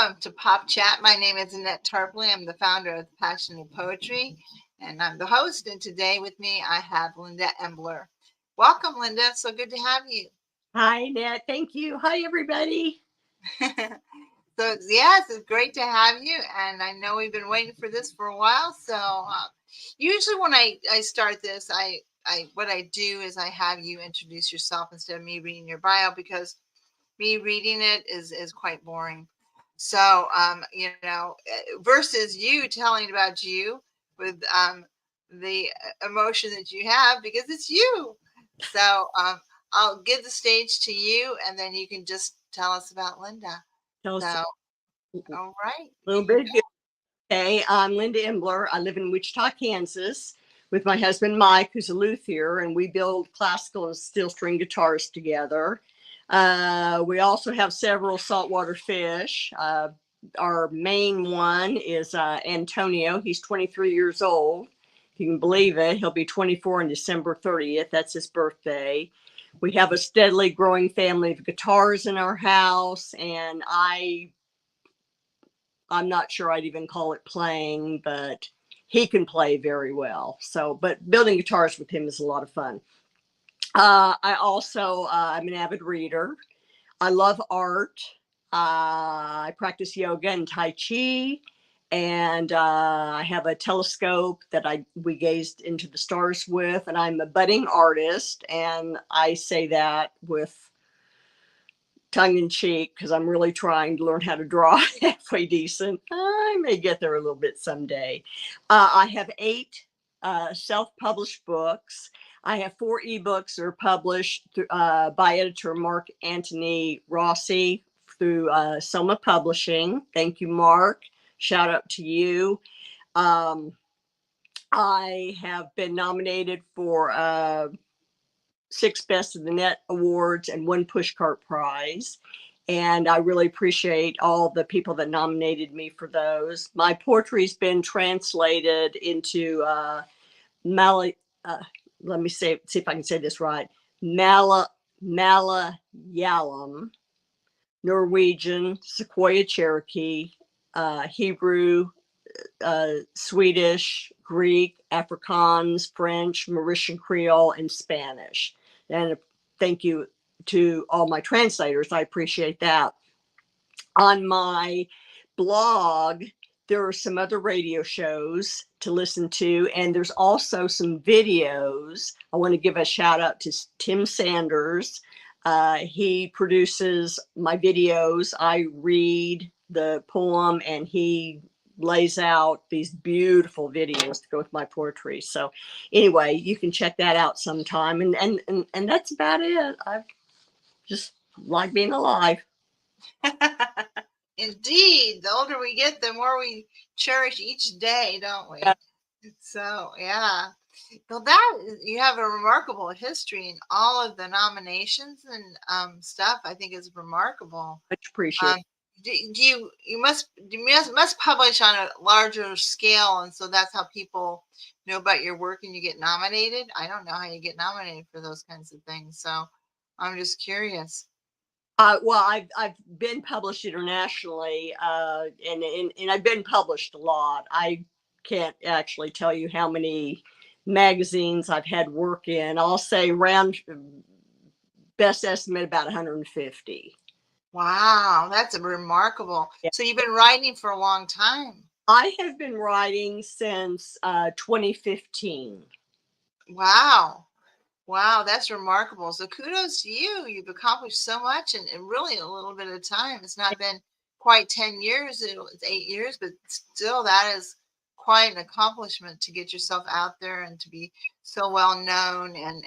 Welcome to Pop Chat. My name is Annette Tarpley. I'm the founder of Passion of Poetry, and I'm the host. And today with me, I have Linda Imbler. Welcome, Linda. So good to have you. Hi, Annette. Thank you. Hi, everybody. So, yes, it's great to have you. And I know we've been waiting for this for a while. So, usually when I start this, what I do is I have you introduce yourself instead of me reading your bio because me reading it is quite boring. So, versus you telling about you with the emotion that you have because it's you. So, I'll give the stage to you, and then you can just tell us about Linda. Tell us So, a all right, little you bit. Okay, I'm Linda Imbler. I live in Wichita, Kansas, with my husband Mike, who's a luthier, and we build classical and steel string guitars together. We also have several saltwater fish. Our main one is Antonio. He's 23 years old. If you can believe it, he'll be 24 on December 30th. That's his birthday. We have a steadily growing family of guitars in our house, and I'm not sure I'd even call it playing, but he can play very well. So, but building guitars with him is a lot of fun. I also, I'm an avid reader. I love art. I practice yoga and Tai Chi, and I have a telescope that we gazed into the stars with, and I'm a budding artist, and I say that with tongue in cheek because I'm really trying to learn how to draw halfway decent. I may get there a little bit someday. I have 8 self-published books. I have 4 ebooks that are published by editor Mark Anthony Rossi through Soma Publishing. Thank you, Mark. Shout out to you. I have been nominated for 6 Best of the Net awards and 1 Pushcart Prize. And I really appreciate all the people that nominated me for those. My poetry's been translated into let me see if I can say this right. Malayalam, Norwegian, Sequoia Cherokee, Hebrew, Swedish, Greek, Afrikaans, French, Mauritian Creole, and Spanish. And thank you to all my translators. I appreciate that. On my blog, there are some other radio shows to listen to, and there's also some videos. I want to give a shout out to Tim Sanders. He produces my videos. I read the poem, and he lays out these beautiful videos to go with my poetry. So anyway, you can check that out sometime. And that's about it. I just like being alive. Indeed, the older we get, the more we cherish each day, don't we? Yeah. So, yeah. Well, you have a remarkable history in all of the nominations and stuff. I think is remarkable. Much appreciated. You must publish on a larger scale, and so that's how people know about your work and you get nominated. I don't know how you get nominated for those kinds of things, so I'm just curious. Well, I've been published internationally, and I've been published a lot. I can't actually tell you how many magazines I've had work in. I'll say round best estimate about 150. Wow, that's remarkable. Yeah. So you've been writing for a long time. I have been writing since 2015. Wow. Wow, that's remarkable. So kudos to you. You've accomplished so much in really a little bit of time. It's not been quite 10 years, it's 8 years, but still that is quite an accomplishment to get yourself out there and to be so well known and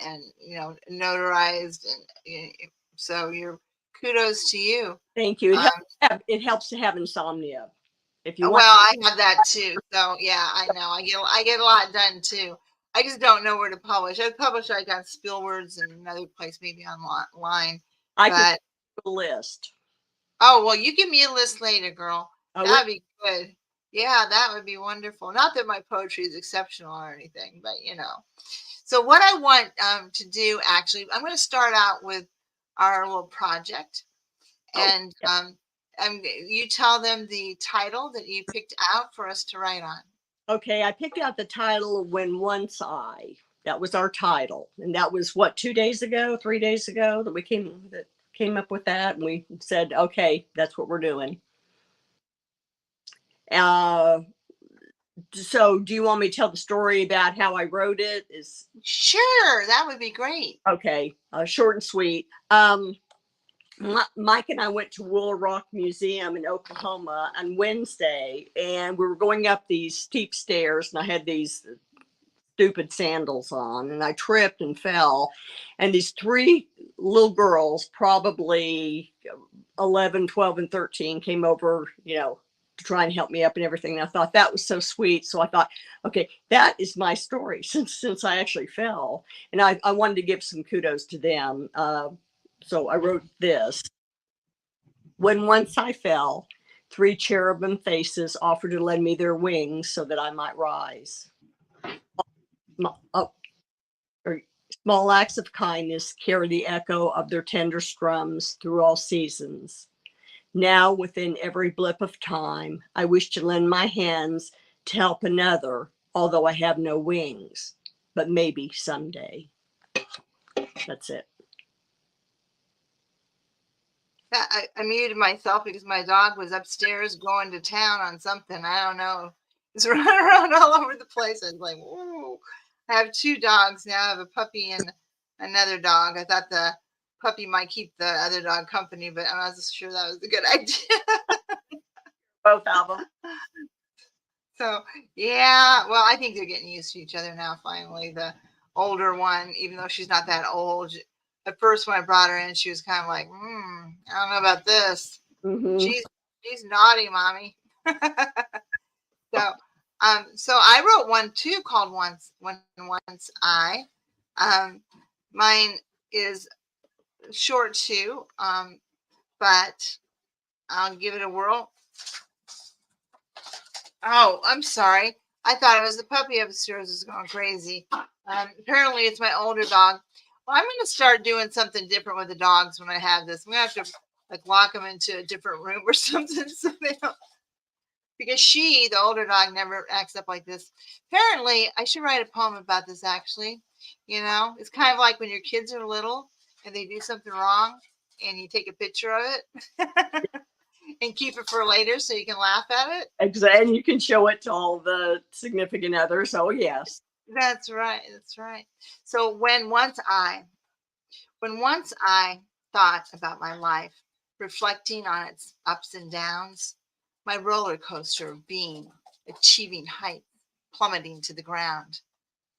notarized so you're kudos to you. Thank you. It helps to have insomnia. If you want. Well, I have that too. So yeah, I know. I get a lot done too. I just don't know where to publish. I publish like on Spillwords and another place, maybe online. I can But do a list. oh well, you give me a list later, girl. I That'd be good. Yeah, that would be wonderful. Not that my poetry is exceptional or anything, but So what I want to do actually, I'm going to start out with our little project, Oh, and yeah. you tell them the title that you picked out for us to write on. Okay, I picked out the title When Once I. That was our title. And that was what, 2 days ago, 3 days ago that we came up with that. And we said, okay, that's what we're doing. Uh, so do you want me to tell the story about how I wrote it? Is Sure, that would be great. okay, short and sweet. Mike and I went to Wool Rock Museum in Oklahoma on Wednesday, and we were going up these steep stairs, and I had these stupid sandals on, and I tripped and fell. And these three little girls, probably 11, 12, and 13, came over, to try and help me up and everything. And I thought that was so sweet. So I thought, okay, that is my story since I actually fell. And I wanted to give some kudos to them. So I wrote this. When once I fell, three cherubim faces offered to lend me their wings so that I might rise. Small acts of kindness carry the echo of their tender strums through all seasons. Now, within every blip of time, I wish to lend my hands to help another, although I have no wings, but maybe someday. That's it. I muted myself because my dog was upstairs going to town on something. I don't know. It's running around all over the place. I was like, ooh. I have two dogs now. I have a puppy and another dog. I thought the puppy might keep the other dog company, but I'm not sure that was a good idea. Both of them. So, yeah. Well, I think they're getting used to each other now, finally. The older one, even though she's not that old. At first, when I brought her in, she was kind of like, I don't know about this. Mm-hmm. She's naughty, mommy. So, so I wrote one too called When Once I. Mine is short too, but I'll give it a whirl. Oh, I'm sorry. I thought it was the puppy upstairs was going crazy. Apparently, it's my older dog. Well, I'm going to start doing something different with the dogs when I have this. I'm going to have to like lock them into a different room or something so they don't. Because the older dog, never acts up like this. Apparently, I should write a poem about this actually. It's kind of like when your kids are little and they do something wrong and you take a picture of it and keep it for later so you can laugh at it. Exactly. And you can show it to all the significant others. Oh, yes. That's right. That's right. So when once I thought about my life, reflecting on its ups and downs, my roller coaster of being, achieving heights, plummeting to the ground,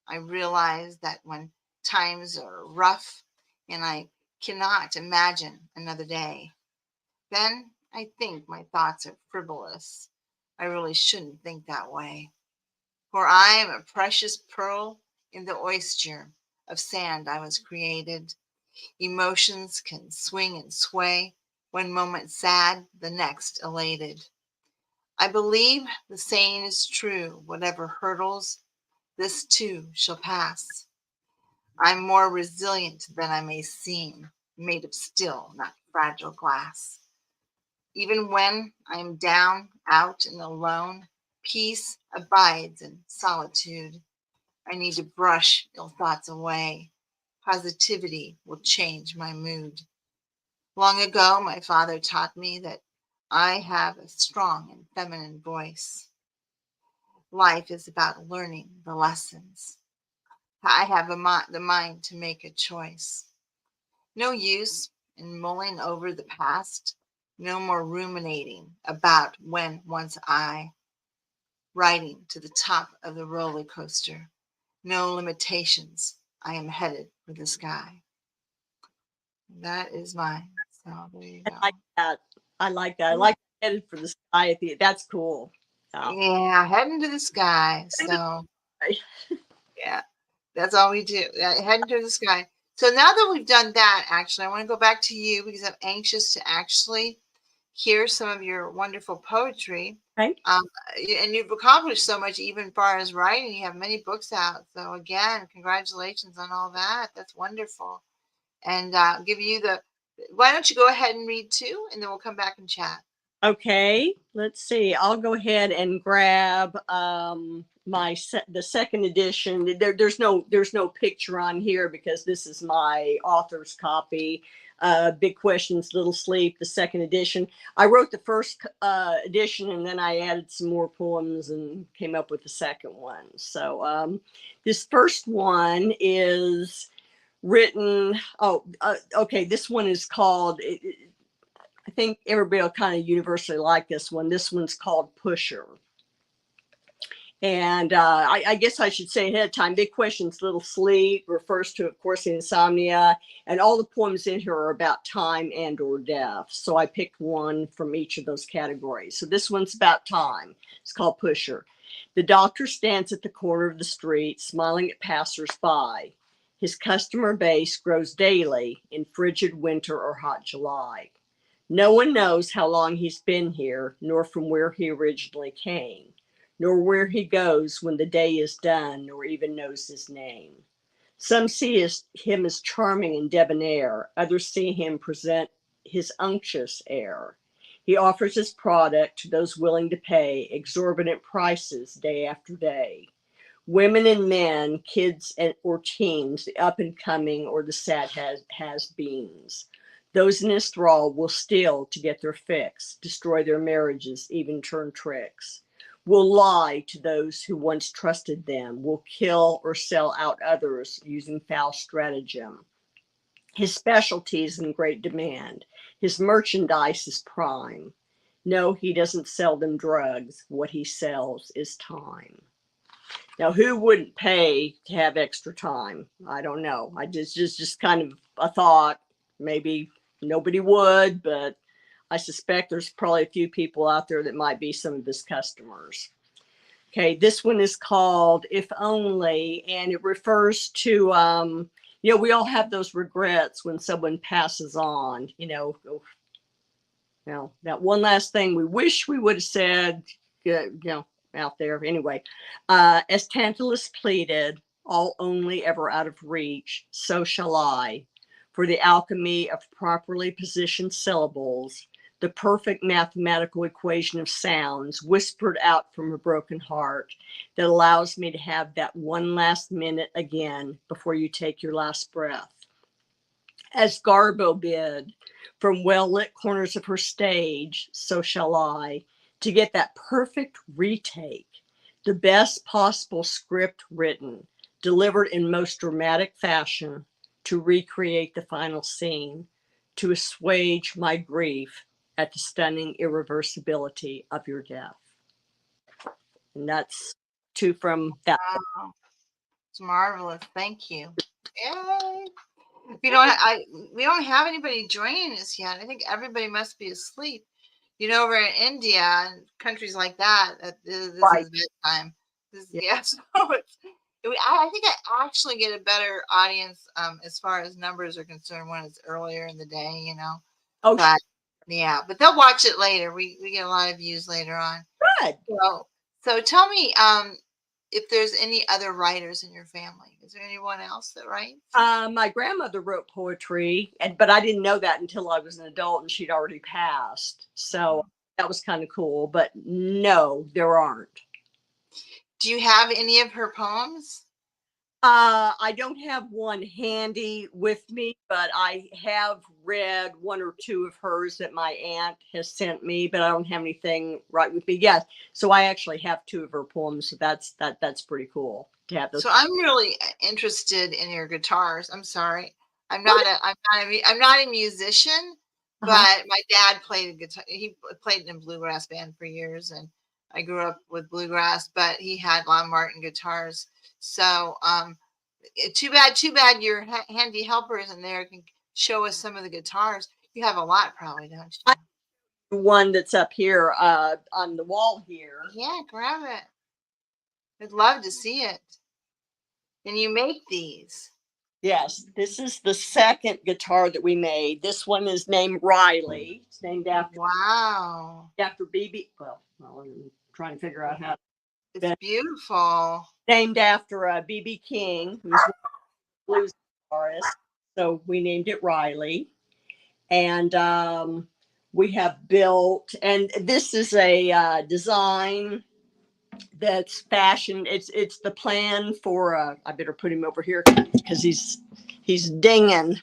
I realized that when times are rough and I cannot imagine another day, then I think my thoughts are frivolous. I really shouldn't think that way. For I am a precious pearl in the oyster of sand I was created. Emotions can swing and sway, one moment sad, the next elated. I believe the saying is true, whatever hurdles, this too shall pass. I'm more resilient than I may seem, made of steel, not fragile glass. Even when I am down, out, and alone, peace abides in solitude. I need to brush ill thoughts away. Positivity will change my mood. Long ago, my father taught me that I have a strong and feminine voice. Life is about learning the lessons. I have the mind to make a choice. No use in mulling over the past. No more ruminating about when once I, riding to the top of the roller coaster. No limitations. I am headed for the sky. That is mine. So there you I go. like that. I like that. I like headed for the sky at the. That's cool. Yeah, heading to the sky. So yeah, that's all we do. Heading to the sky. So now that we've done that, actually, I want to go back to you because I'm anxious to actually hear some of your wonderful poetry. Okay. And you've accomplished so much, even far as writing. You have many books out. So again, congratulations on all that. That's wonderful. And give you the. Why don't you go ahead and read two, and then we'll come back and chat. Okay, let's see. I'll go ahead and grab the second edition. There's no picture on here because this is my author's copy. Big Questions, Little Sleep, the second edition. I wrote the first edition and then I added some more poems and came up with the second one. So this first one is written. Okay. This one is called. I think everybody will kind of universally like this one. This one's called Pusher. And I guess I should say ahead of time, Big Questions, Little Sleep refers to, of course, insomnia. And all the poems in here are about time and or death. So I picked one from each of those categories. So this one's about time. It's called Pusher. The doctor stands at the corner of the street, smiling at passers-by. His customer base grows daily in frigid winter or hot July. No one knows how long he's been here, nor from where he originally came, nor where he goes when the day is done, nor even knows his name. Some see him as charming and debonair. Others see him present his unctuous air. He offers his product to those willing to pay exorbitant prices day after day. Women and men, kids or teens, the up and coming or the sad has-beens. Those in his thrall will steal to get their fix, destroy their marriages, even turn tricks. Will lie to those who once trusted them, will kill or sell out others using foul stratagem. His specialty is in great demand. His merchandise is prime. No, he doesn't sell them drugs. What he sells is time. Now, who wouldn't pay to have extra time? I don't know. I just kind of a thought. Maybe nobody would, but I suspect there's probably a few people out there that might be some of his customers. Okay, this one is called If Only, and it refers to, we all have those regrets when someone passes on, that one last thing we wish we would have said, out there. Anyway, as Tantalus pleaded, all only ever out of reach, so shall I. For the alchemy of properly positioned syllables, the perfect mathematical equation of sounds whispered out from a broken heart that allows me to have that one last minute again before you take your last breath. As Garbo bid, from well-lit corners of her stage, so shall I, to get that perfect retake, the best possible script written, delivered in most dramatic fashion, to recreate the final scene, to assuage my grief at the stunning irreversibility of your death. And that's two from that. Wow, it's marvelous. Thank you. Yay. We don't have anybody joining us yet. I think everybody must be asleep. Over in India and countries like that, this Right. is bedtime. Yeah. Yeah, so I think I actually get a better audience as far as numbers are concerned when it's earlier in the day. Oh, But yeah, but they'll watch it later. We get a lot of views later on. good. So tell me, if there's any other writers in your family. Is there anyone else that writes? My grandmother wrote poetry, but I didn't know that until I was an adult and she'd already passed. So that was kind of cool. But no, there aren't. Do you have any of her poems? I don't have one handy with me, but I have read one or two of hers that my aunt has sent me, but I don't have anything right with me. Yes, so I actually have two of her poems. So that's pretty cool to have those. So I'm really interested in your guitars. I'm sorry. I'm not a musician, but my dad played a guitar. He played in a bluegrass band for years, and I grew up with bluegrass, but he had Lon Martin guitars. So too bad your handy helpers in there can show us some of the guitars. You have a lot, probably, don't you? One that's up here on the wall here. Yeah, grab it. I'd love to see it. And you make these. Yes, this is the second guitar that we made. This one is named Riley. It's named after BB. Well, I'm trying to figure out how. It's beautiful. Named after BB King, who's a blues guitarist. So we named it Riley. And we have built, and this is a design that's fashioned. It's the plan for. I better put him over here because he's dinging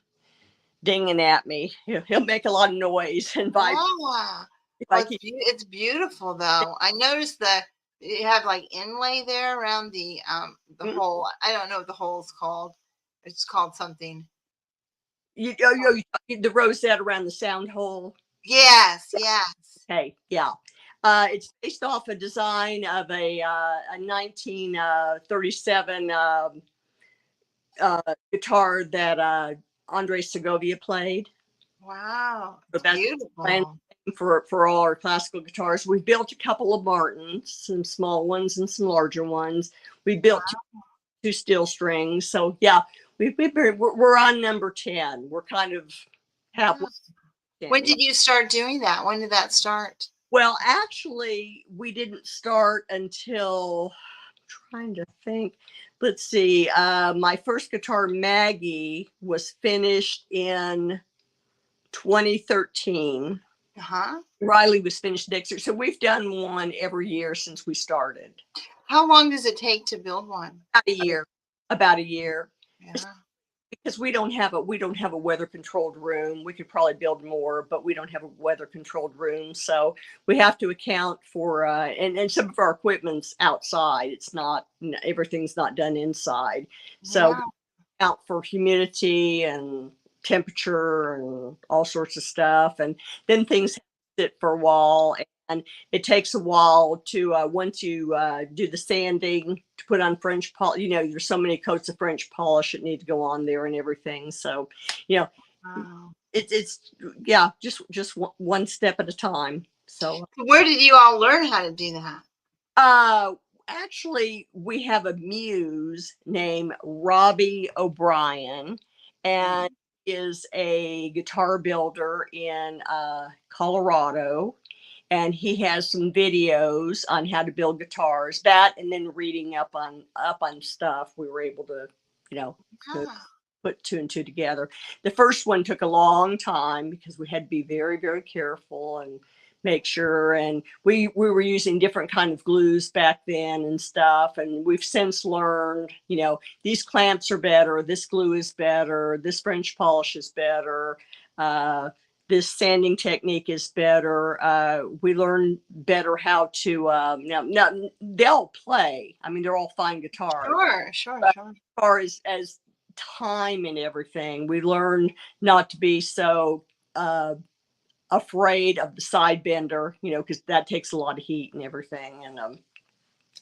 at me. He'll make a lot of noise and vibrate. Ah, If well, I keep, it's beautiful though. I noticed that you have like inlay there around the hole. I don't know what the hole's called. It's called something. the rosette around the sound hole. Yes, yes. Okay, yeah. It's based off a design of a 1937 guitar that Andre Segovia played. Wow, So it's that's the plan beautiful. for all our classical guitars. We built a couple of Martins, some small ones and some larger ones. We built two steel strings. So yeah, we're on number 10. We're kind of halfway. Wow. When did you start doing that? When did that start? Well, actually, we didn't start until trying to think. Let's see. My first guitar, Maggie, was finished in 2013. Uh-huh. Riley was finished next year. So we've done one every year since we started. How long does it take to build one? About a year. About a year. Yeah. Because we don't have a weather controlled room. We could probably build more, but we don't have a weather controlled room. So we have to account for and some of our equipment's outside. It's not, everything's not done inside. So Yeah. out for humidity and temperature and all sorts of stuff. And then things sit for a while. And it takes a while to, once you do the sanding, to put on French polish, there's so many coats of French polish that need to go on there and everything. So, Wow. it's yeah, just one step at a time. So, Where did you all learn how to do that? uh, actually, we have a muse named Robbie O'Brien, and is a guitar builder in Colorado, and he has some videos on how to build guitars. That, and then reading up on stuff, we were able to, to Ah, put two and two together. The first one took a long time because we had to be very, very careful and make sure. And we were using different kind of glues back then and stuff. And we've since learned, these clamps are better, this glue is better, this French polish is better. This sanding technique is better. We learn better how to, now they'll play. I mean, they're all fine guitars. sure. But as far as time and everything, we learn not to be so afraid of the side bender, because that takes a lot of heat and everything. And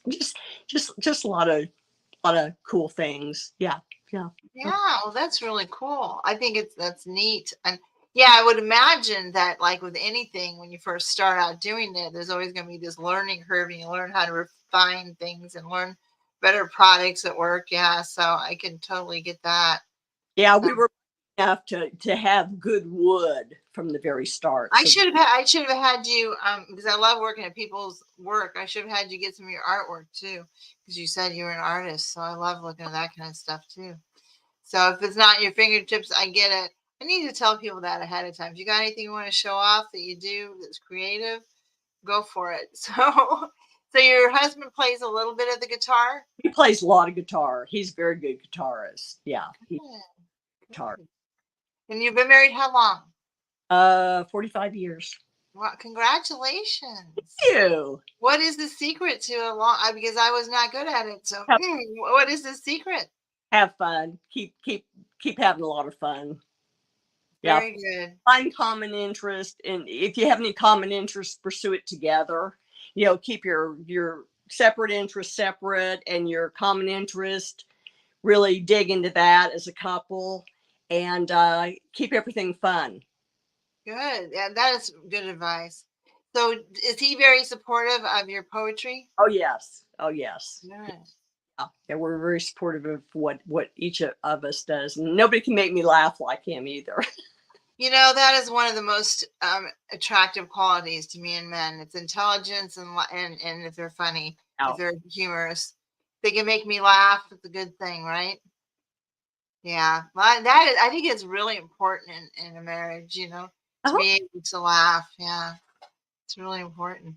just a lot of cool things. Yeah. Yeah, well, that's really cool. I think that's neat. And yeah, I would imagine that like with anything, when you first start out doing it, there's always going to be this learning curve and you learn how to refine things and learn better products at work. Yeah, so I can totally get that. Yeah, So we were enough to have good wood from the very start. I So should have had you because I love working at people's work. I should have had you get some of your artwork too because you said you were an artist. So I love looking at that kind of stuff too. So if it's not your fingertips, I get it. I need to tell people that ahead of time. If you got anything you want to show off that you do that's creative, go for it. So your husband plays a little bit of the guitar. he plays a lot of guitar. He's a very good guitarist. Yeah, he's Good, guitar. good. And you've been married how long? 45 years. Well, congratulations. Ew. What is the secret to a long? Because I was not good at it. So, Have, what is the secret? have fun. Keep having a lot of fun. Yeah. Very good. Find common interest, and if you have any common interests, pursue it together. Keep your separate interests separate, and your common interest, really dig into that as a couple, and keep everything fun. Good. Yeah, that is good advice. So, is he very supportive of your poetry? Oh yes. Oh yes. Good. Yeah, we're very supportive of what each of us does. Nobody can make me laugh like him either. That is one of the most attractive qualities to me in men. It's intelligence and if they're funny, if they're humorous, they can make me laugh. It's a good thing, right? Yeah, well, I think it's really important in a marriage. to Uh-huh. be able to laugh. Yeah, it's really important.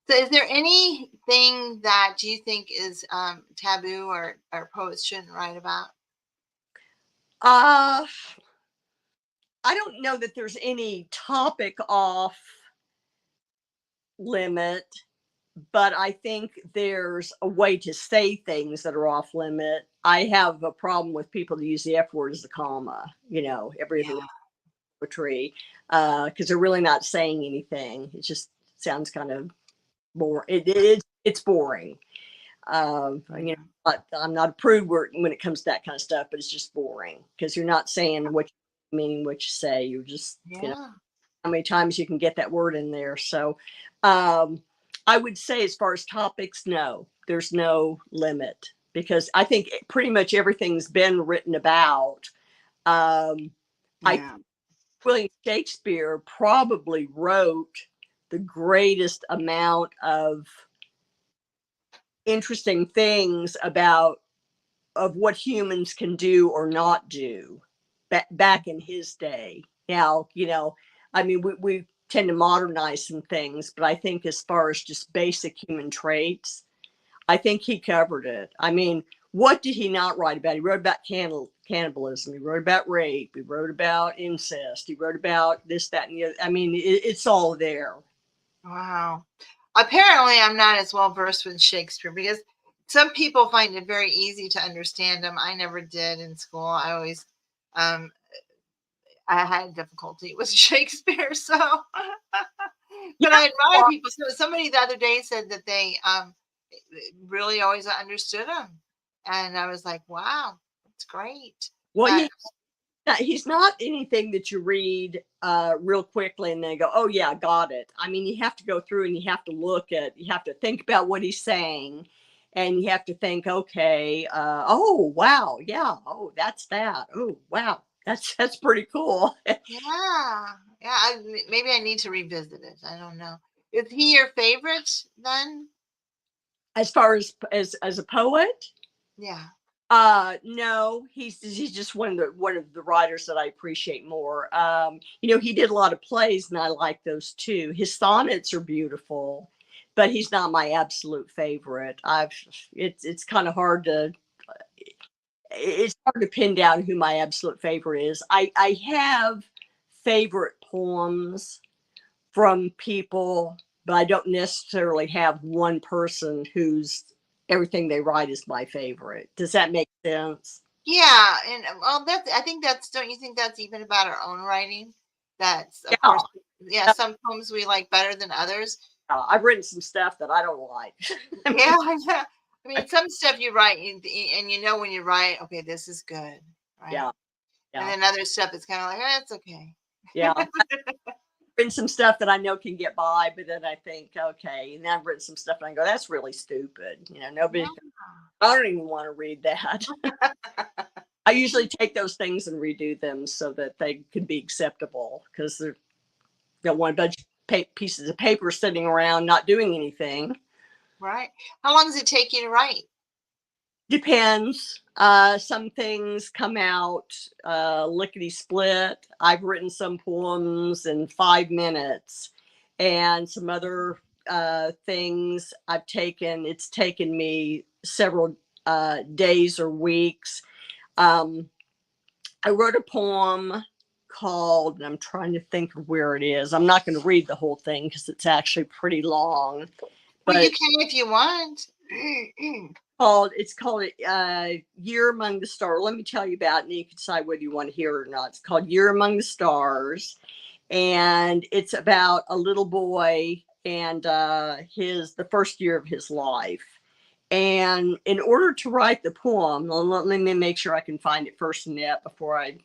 So, is there anything that you think is taboo or poets shouldn't write about? Uh, I don't know that there's any topic off limit, but I think there's a way to say things that are off limit. I have a problem with people that use the F word as a comma, every other Yeah. poetry, because they're really not saying anything. It just sounds kind of boring. It's boring. Yeah. I'm not a prude when it comes to that kind of stuff, but it's just boring because you're not saying what you mean, what you say. You're just, Yeah. how many times you can get that word in there. So, um, I would say, as far as topics, no, there's no limit because I think pretty much everything's been written about. Um, I Yeah. William Shakespeare probably wrote the greatest amount of interesting things about of what humans can do or not do back in his day. Now, I mean, we tend to modernize some things, but I think as far as just basic human traits, I think he covered it. I mean, what did he not write about? He wrote about cannibalism. He wrote about rape. He wrote about incest. He wrote about this, that, and the other. I mean, it's all there. Wow. Apparently, I'm not as well versed with Shakespeare because some people find it very easy to understand him. I never did in school. Um, I had difficulty with Shakespeare, so. But Yeah. I admire people. So somebody the other day said that they really always understood him, and I was like, wow, that's great. Well, But he's not anything that you read real quickly and then go, oh yeah, got it. I mean, you have to go through and you have to think about what he's saying, and you have to think, okay, oh wow, yeah, oh that's that, oh wow, that's pretty cool. yeah, yeah, maybe I need to revisit it. I don't know. Is he your favorite then? As far as a poet, Yeah. no, he's just one of the writers that I appreciate more. He did a lot of plays and I like those too. His sonnets are beautiful, but he's not my absolute favorite. It's kind of hard to it's hard to pin down who my absolute favorite is. I have favorite poems from people, but I don't necessarily have one person whose everything they write is my favorite. Does that make sense? Yeah, and well, that's. I think that's. Don't you think that's even about our own writing? That's of Yeah. course. Yeah, some poems we like better than others. I've written some stuff that I don't like. I Yeah, mean, yeah. I mean, some stuff you write, and you know when you write, okay, this is good, right? yeah, And yeah, then other stuff, it's kind of like, it's okay. yeah. I've written some stuff that I know can get by, but then I think, okay, and then I've written some stuff and I go, that's really stupid. Nobody. I don't even want to read that. I usually take those things and redo them so that they can be acceptable because they don't want a bunch of pieces of paper sitting around not doing anything. Right. How long does it take you to write? Depends. Some things come out lickety split. I've written some poems in 5 minutes, and some other things it's taken me several days or weeks. Um, I wrote a poem called, and I'm trying to think of where it is. I'm not going to read the whole thing because it's actually pretty long, Well, you but can if you want. it's called Year Among the Stars. Let me tell you about it and you can decide whether you want to hear it or not. It's called Year Among the Stars, and it's about a little boy and the first year of his life. And in order to write the poem, let me make sure I can find it first, Annette, before I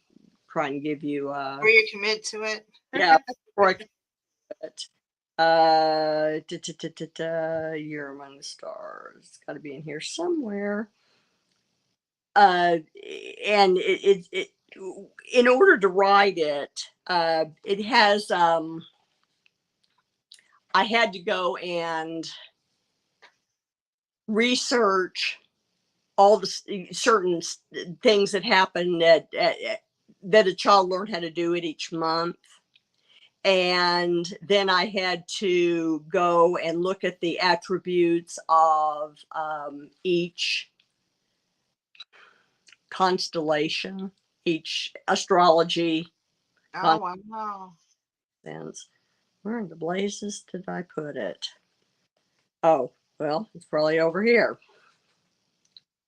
try and give you Or you commit to it. yeah, before I can do it. Year Among the Stars. It's got to be in here somewhere. uh, and in order to write it, it has I had to go and research all the certain things that happen that a child learned how to do it each month, And then I had to go and look at the attributes of each constellation, each astrology Oh, wow. constance. Where in the blazes did I put it? Oh, well, it's probably over here.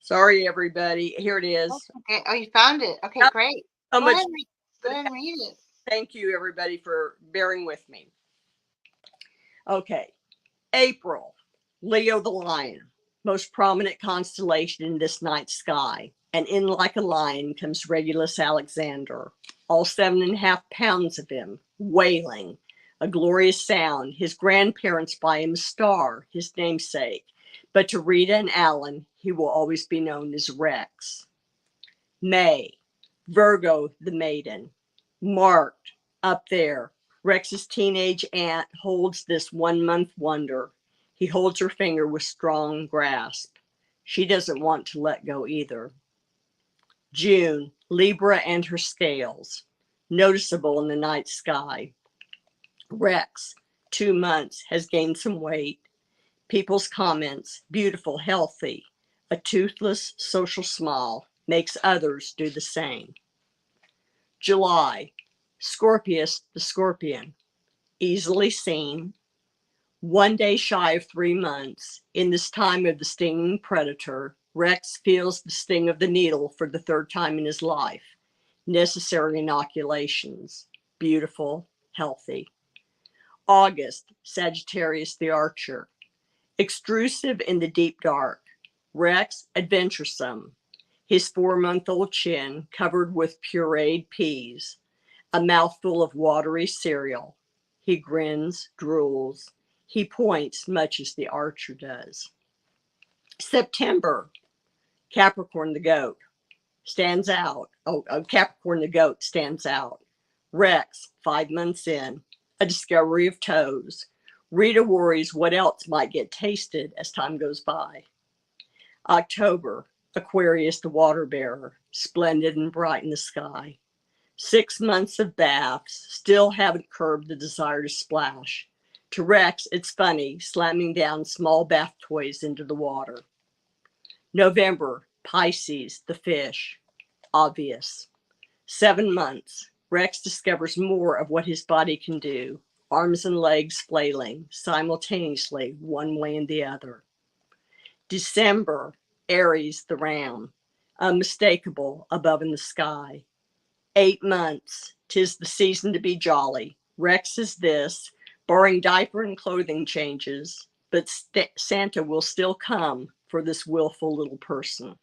Sorry, everybody. Here it is. Okay. Oh, you found it. Okay, Yep, great. so Go much. ahead. Go ahead and read it. Thank you, everybody, for bearing with me. Okay. April, Leo the lion, most prominent constellation in this night sky. And in like a lion comes Regulus Alexander, all 7.5 pounds of him, wailing, a glorious sound. His grandparents by him star, his namesake. But to Rita and Alan, he will always be known as Rex. May, Virgo the maiden, marked up there. Rex's teenage aunt holds this 1 month wonder. He holds her finger with strong grasp. She doesn't want to let go either. June, Libra and her scales, noticeable in the night sky. Rex, 2 months, has gained some weight. People's comments, beautiful, healthy, a toothless social smile makes others do the same. July, Scorpius the scorpion, easily seen, 1 day shy of 3 months. In this time of the stinging predator, Rex feels the sting of the needle for the third time in his life. Necessary inoculations, beautiful, healthy. August, Sagittarius the archer, extrusive in the deep dark. Rex, adventuresome, his 4-month-old chin covered with pureed peas, a mouthful of watery cereal. He grins, drools. He points much as the archer does. September, Capricorn the goat stands out. Capricorn the goat stands out. Rex, 5 months in, a discovery of toes. Rita worries what else might get tasted as time goes by. October, Aquarius the water bearer, splendid and bright in the sky. 6 months of baths still haven't curbed the desire to splash. To Rex, it's funny, slamming down small bath toys into the water. November, Pisces, the fish, obvious. 7 months, Rex discovers more of what his body can do, arms and legs flailing simultaneously, one way and the other. December, Aries, the ram, unmistakable above in the sky. 8 months, 'tis the season to be jolly. Rex is this, barring diaper and clothing changes, but Santa will still come for this willful little person.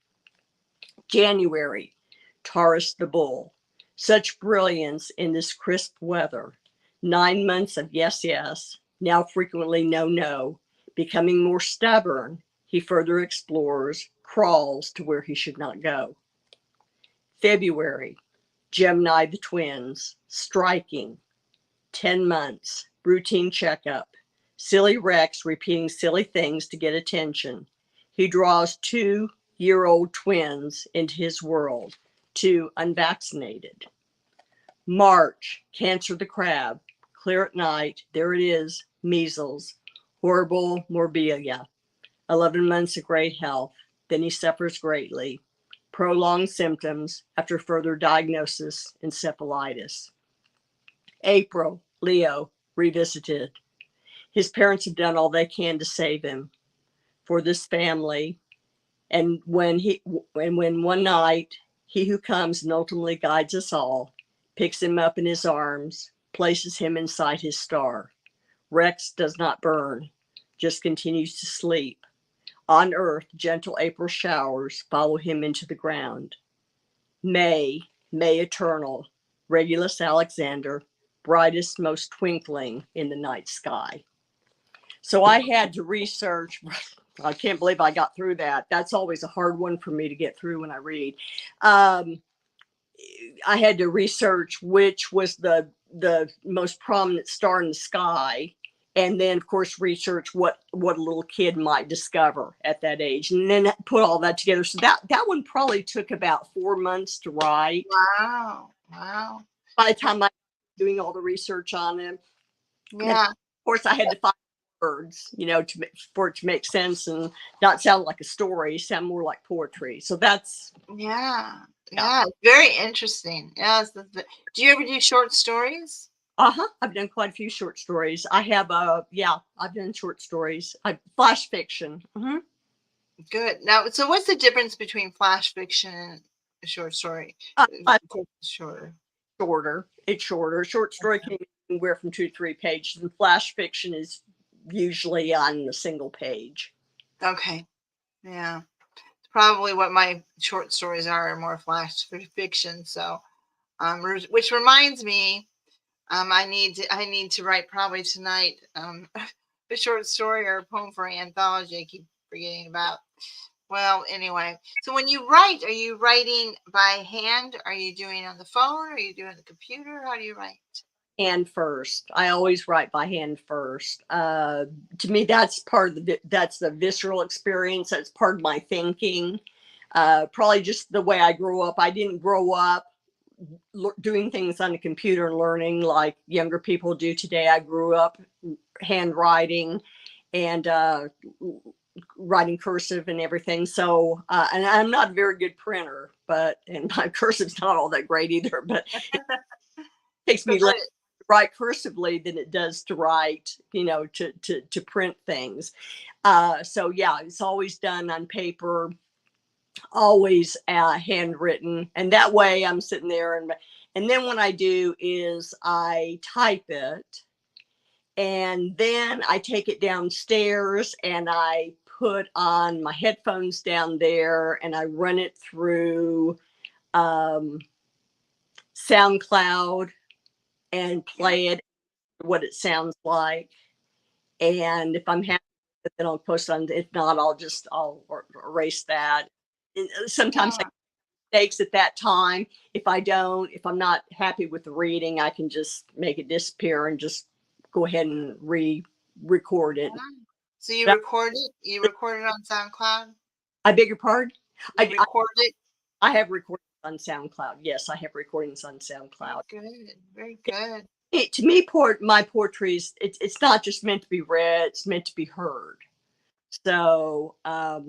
January, Taurus the bull, such brilliance in this crisp weather. 9 months of yes, yes, now frequently no, no. Becoming more stubborn, he further explores, crawls to where he should not go. February, Gemini the twins, striking. 10 months, routine checkup. Silly Rex repeating silly things to get attention. He draws 2-year-old twins into his world, 2 unvaccinated. March, Cancer the crab, clear at night, there it is, measles, horrible morbillia. 11 months of great health, then he suffers greatly. Prolonged symptoms after further diagnosis, encephalitis. April, Leo, revisited. His parents have done all they can to save him for this family. And when one night, he who comes and ultimately guides us all, picks him up in his arms, places him inside his star. Rex does not burn, just continues to sleep. On earth, gentle April showers follow him into the ground. May eternal, Regulus Alexander, brightest, most twinkling in the night sky. So I had to research. I can't believe I got through that. That's always a hard one for me to get through when I read. I had to research which was the most prominent star in the sky, and then of course research what a little kid might discover at that age, and then put all that together. So that one probably took about 4 months to write. Wow. Wow. By the time I doing all the research on it. And then, Yeah. of course, I had to find words, for it to make sense and not sound like a story, sound more like poetry. So that's, Yeah. yeah. Yeah. Very interesting. Yes. Do you ever do short stories? I've done quite a few short stories. I have, I've done short stories. Flash fiction. Good. Now, so what's the difference between flash fiction and a short story? Uh, Shorter. Shorter. It's shorter. Short story can be anywhere from 2 to 3 pages, and flash fiction is usually on a single page. Okay. Yeah. Probably what my short stories are more flash fiction. So, which reminds me, I need to write probably tonight a short story or a poem for an anthology. I keep forgetting about. Well, anyway, so when you write, are you writing by hand? Are you doing it on the phone? Are you doing it on the computer? How do you write? Hand first. I always write by hand first. To me, that's that's the visceral experience. That's part of my thinking. Probably just the way I grew up. I didn't grow up doing things on a computer and learning like younger people do today. I grew up handwriting and writing cursive and everything. So, and I'm not a very good printer, and my cursive's not all that great either, but it takes me less to write cursively than it does to write, to print things. So yeah, it's always done on paper, always handwritten. And that way I'm sitting there and then what I do is I type it and then I take it downstairs and I put on my headphones down there and I run it through SoundCloud and play it what it sounds like. And if I'm happy with it, then I'll post on. If not, I'll erase that. And sometimes I make mistakes at that time. If if I'm not happy with the reading, I can just make it disappear and just go ahead and record it. So you record it? You record it on SoundCloud? I beg your pardon? You record it? I have recordings on SoundCloud. Yes, I have recordings on SoundCloud. Good. Very good. To me, my poetry is it's not just meant to be read; it's meant to be heard. So, Yeah,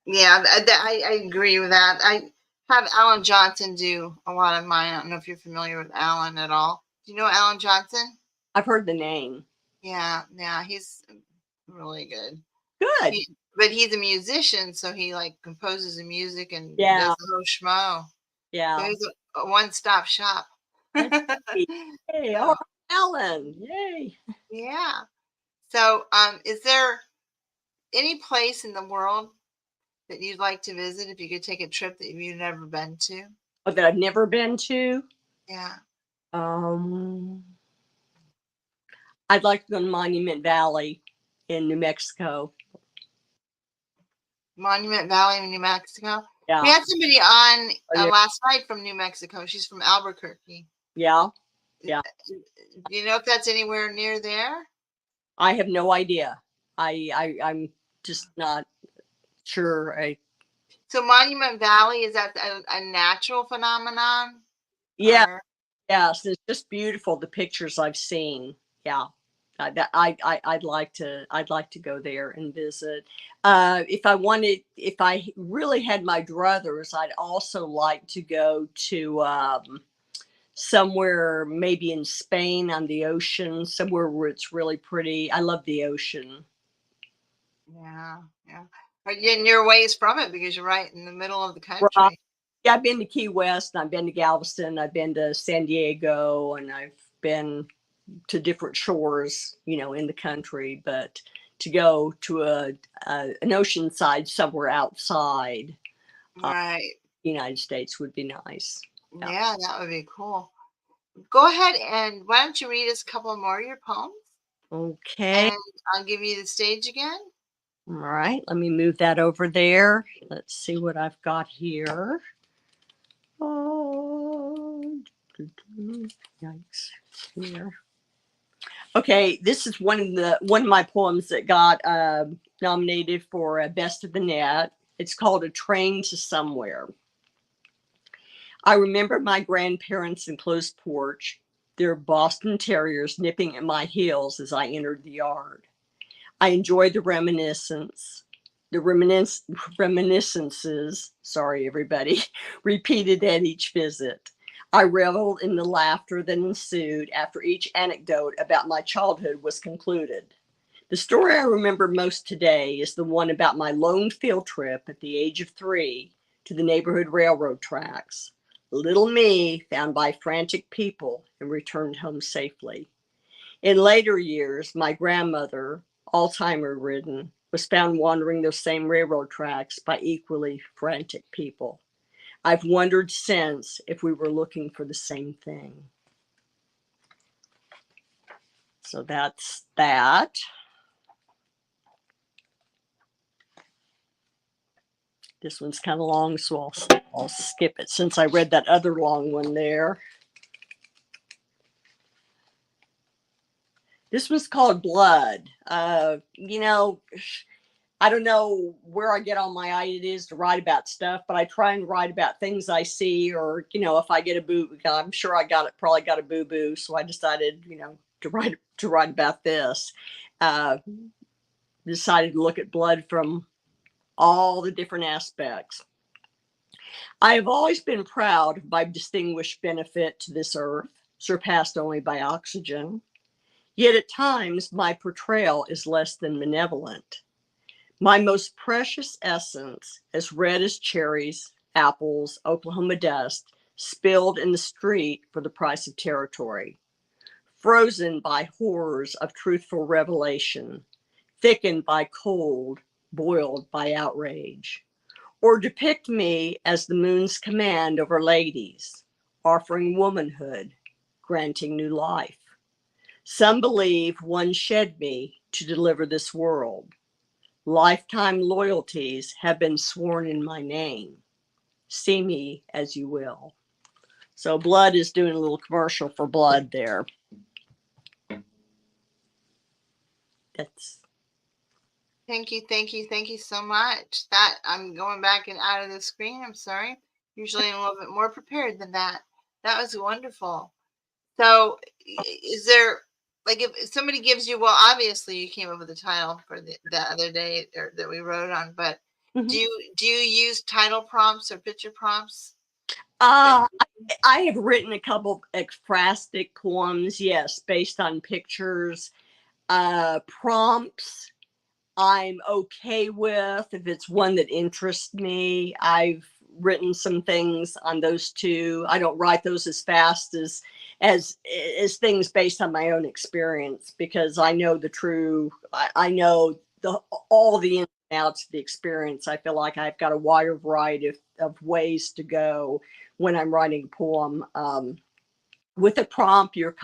I agree with that. I have Alan Johnson do a lot of mine. I don't know if you're familiar with Alan at all. Do you know Alan Johnson? I've heard the name. Yeah, he's really good. Good. But he's a musician, so he like composes the music and does Yeah. the whole schmo. Yeah. So he's a one-stop shop. Hey, all right, Alan. Yay. Yeah. So, is there any place in the world that you'd like to visit if you could take a trip that you've never been to? Oh, that I've never been to? Yeah. I'd like to go to Monument Valley in New Mexico. Monument Valley in New Mexico. Yeah. We had somebody on last night from New Mexico. She's from Albuquerque. Yeah. Yeah. Do you know if that's anywhere near there? I have no idea. I'm just not sure. So Monument Valley, is that a natural phenomenon? Yeah. Or? Yes, it's just beautiful. The pictures I've seen. Yeah. I'd like to go there and visit. If I really had my druthers, I'd also like to go to somewhere maybe in Spain on the ocean, somewhere where it's really pretty. I love the ocean. Yeah. And you're ways from it because you're right in the middle of the country. Right. Yeah, I've been to Key West, and I've been to Galveston, I've been to San Diego, and I've been to different shores, in the country. But to go to an ocean side somewhere outside, right, the United States would be nice. Yeah, that would be cool. Go ahead and why don't you read us a couple more of your poems? Okay. And I'll give you the stage again. All right, let me move that over there. Let's see what I've got here. Oh, yikes! Here. Okay, this is one of my poems that got nominated for Best of the Net. It's called "A Train to Somewhere." I remember my grandparents' enclosed porch, their Boston Terriers nipping at my heels as I entered the yard. I enjoyed the reminiscences, sorry everybody, repeated at each visit. I reveled in the laughter that ensued after each anecdote about my childhood was concluded. The story I remember most today is the one about my lone field trip at the age of 3 to the neighborhood railroad tracks. Little me found by frantic people and returned home safely. In later years, my grandmother, Alzheimer ridden, was found wandering those same railroad tracks by equally frantic people. I've wondered since if we were looking for the same thing. So that's that. This one's kind of long, so I'll skip it since I read that other long one there. This was called Blood. I don't know where I get all my ideas to write about stuff, but I try and write about things I see, or if I get a boo, I'm sure probably got a boo boo, so I decided, to write about this. Uh, Decided to look at blood from all the different aspects. I have always been proud of my distinguished benefit to this earth, surpassed only by oxygen. Yet at times my portrayal is less than benevolent. My most precious essence, as red as cherries, apples, Oklahoma dust, spilled in the street for the price of territory, frozen by horrors of truthful revelation, thickened by cold, boiled by outrage. Or depict me as the moon's command over ladies, offering womanhood, granting new life. Some believe one shed me to deliver this world. Lifetime loyalties have been sworn in my name. See me as you will. So Blood is doing a little commercial for Blood there. That's Thank you, thank you, thank you so much. That I'm going back and out of the screen. I'm sorry. Usually I'm a little bit more prepared than that. That was wonderful. So, is there like if somebody gives you, well, obviously you came up with the title for the other day or that we wrote on, but Mhm. do you use title prompts or picture prompts? I have written a couple of ekphrastic poems, yes, based on pictures. Prompts I'm okay with if it's one that interests me. I've written some things on those too. I don't write those as fast as things based on my own experience, because I know the true. I know all the ins and outs of the experience. I feel like I've got a wider variety of ways to go when I'm writing a poem. With a prompt, you're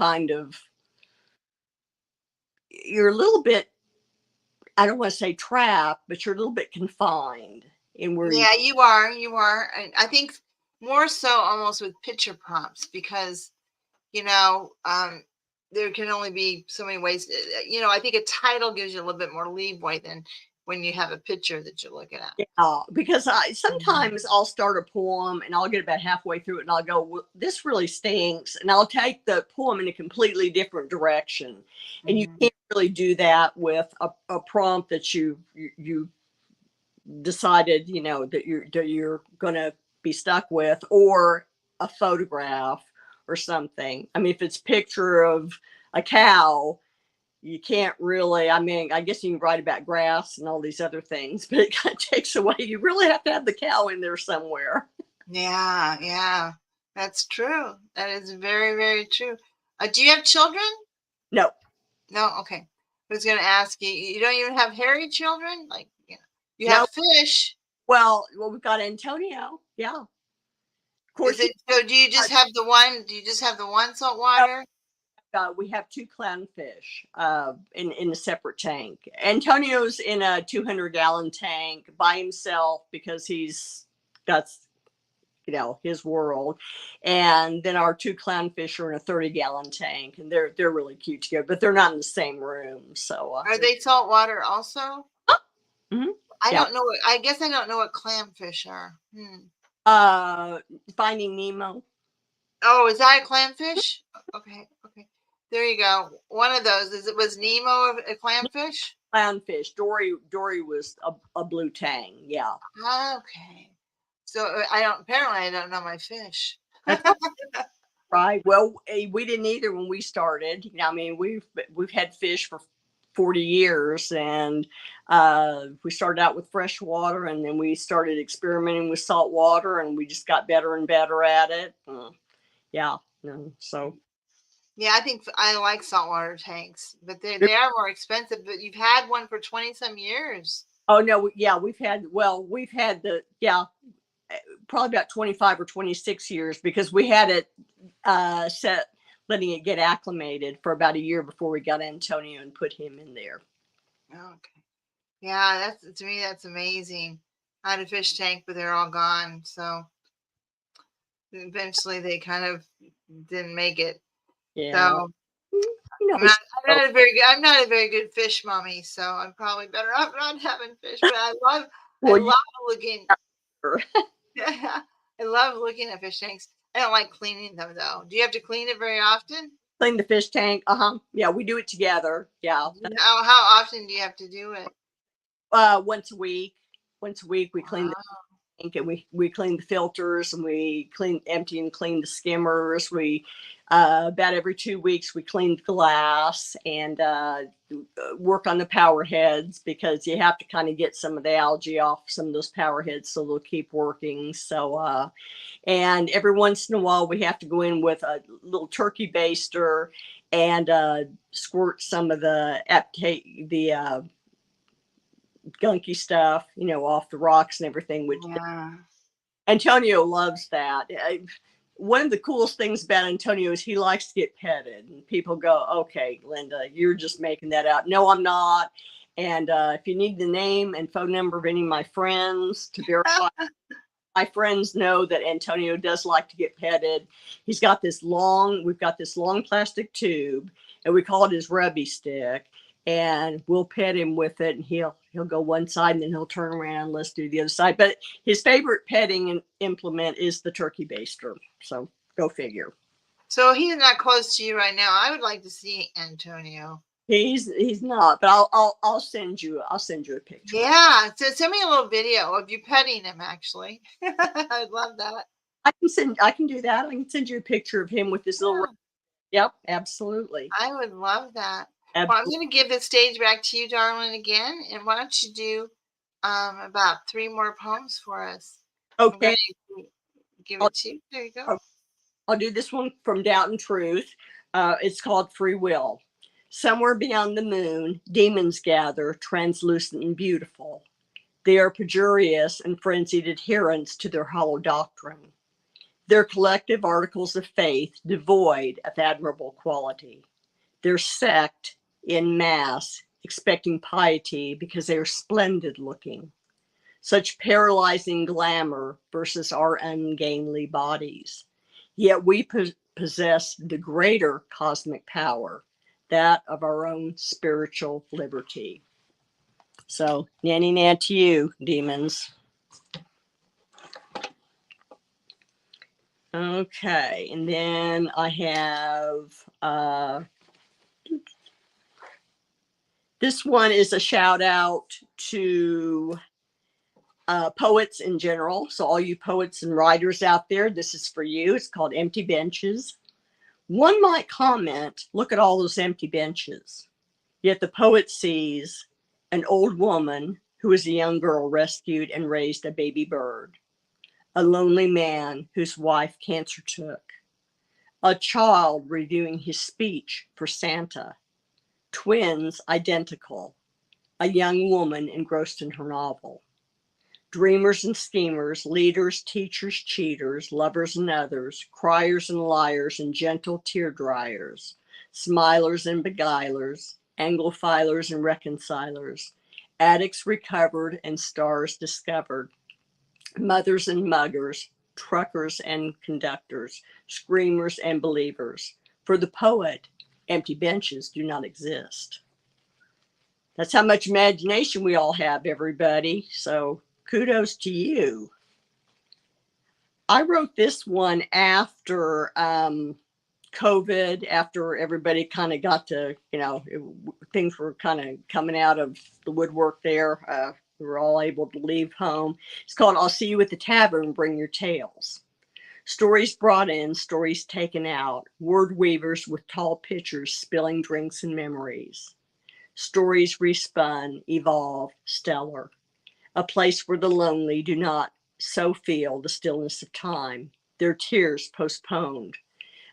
a little bit, I don't want to say trapped, but you're a little bit confined in where you. Yeah, you are. You are. And I think more so almost with picture prompts because, you know, there can only be so many ways. I think a title gives you a little bit more leeway than when you have a picture that you're looking at. Yeah, because sometimes I'll start a poem and I'll get about halfway through it and I'll go, well, this really stinks. And I'll take the poem in a completely different direction. And you Mhm. can't really do that with a prompt that you decided, that you're going to be stuck with, or a photograph or something. I mean, if it's picture of a cow, you can't really, I mean, I guess you can write about grass and all these other things, but it kind of takes away. You really have to have the cow in there somewhere. Yeah, yeah, that's true. That is very, very true. Do you have children? No. No, okay. I was going to ask you. You don't even have hairy children, like you have No. fish. Well, we've got Antonio. Yeah. Of Is course, it so? Do you just have the one? Do you just have the one saltwater? we have 2 clownfish in a separate tank. Antonio's in a 200-gallon tank by himself because that's his world. And then our 2 clownfish are in a 30-gallon tank, and they're really cute together, but they're not in the same room. So Are they saltwater also? mhm. I Yeah. don't know. I guess I don't know what clamfish are. Uh, Finding Nemo. Oh, is that a clamfish? Okay, okay. There you go. One of those. Was Nemo a clamfish? Clownfish. Dory was a blue tang. Yeah. Okay. So I don't. Apparently, I don't know my fish. That's right. Well, we didn't either when we started. I mean, we've had fish for 40 years, and we started out with fresh water, and then we started experimenting with salt water, and we just got better and better at it. Yeah. No, so Yeah, I think I like saltwater tanks, but they are more expensive. But you've had one for 20 some years. oh no, yeah, we've had the probably about 25 or 26 years because we had it set letting it get acclimated for about a year before we got Antonio and put him in there. Okay. Yeah, that's to me that's amazing. I had a fish tank, but they're all gone. So eventually they kind of didn't make it. Yeah. So You know, I'm not a very good fish mommy, so I'm probably better off not having fish. But I well, love looking. I love looking at fish tanks. I don't like cleaning them though. Do you have to clean it very often? clean the fish tank. Yeah, we do it together. Yeah. How often do you have to do it? Once a week. Once a week we clean the Wow. tank, and we clean the filters, and we empty and clean the skimmers. We about every 2 weeks we clean the glass and work on the power heads because you have to kind of get some of the algae off some of those power heads so they'll keep working. So and every once in a while we have to go in with a little turkey baster and squirt some of the gunky stuff, off the rocks and everything, which Yeah. Antonio loves that. One of the coolest things about Antonio is he likes to get petted, and people go, "Okay, Linda, you're just making that out." No, I'm not. And if you need the name and phone number of any of my friends to verify, my friends know that Antonio does like to get petted. We've got this long plastic tube, and we call it his rubby stick. And we'll pet him with it, and he'll go one side, and then he'll turn around. Let's do the other side. But his favorite petting implement is the turkey baster. So go figure. So he's not close to you right now. I would like to see Antonio. He's not, but I'll send you a picture. Yeah. So send me a little video of you petting him. Actually, I'd love that. I can do that. I can send you a picture of him with this little. Yeah, Yep, absolutely. I would love that. Well, I'm Absolutely. going to give the stage back to you, darling, again. And why don't you do about 3 more poems for us? I'm going Okay. to give I'll, it to you. There you go. I'll do this one from Doubt and Truth. It's called Free Will. Somewhere beyond the moon, demons gather, translucent and beautiful. They are perjurious and frenzied adherents to their hollow doctrine. Their collective articles of faith devoid of admirable quality. Their sect in mass, expecting piety because they are splendid looking. Such paralyzing glamour versus our ungainly bodies. Yet we possess the greater cosmic power, that of our own spiritual liberty. So, nanny nan to you, demons. Okay, and then I have this one is a shout out to poets in general. So, all you poets and writers out there, this is for you. It's called Empty Benches. One might comment, look at all those empty benches. Yet the poet sees an old woman who is a young girl rescued and raised a baby bird, a lonely man whose wife cancer took, a child reviewing his speech for Santa, twins identical, a young woman engrossed in her novel. Dreamers and schemers, leaders, teachers, cheaters, lovers and others, criers and liars, and gentle tear dryers, smilers and beguilers, Anglofilers and reconcilers, addicts recovered and stars discovered, mothers and muggers, truckers and conductors, screamers and believers. For the poet, empty benches do not exist. That's how much imagination we all have, everybody. So kudos to you. I wrote this one after COVID, after everybody kind of got to, things were kind of coming out of the woodwork there. We were all able to leave home. It's called I'll See You at the Tavern, Bring Your Tales. Stories brought in, stories taken out, word weavers with tall pitchers spilling drinks and memories. Stories respun, evolve, stellar. A place where the lonely do not so feel the stillness of time, their tears postponed.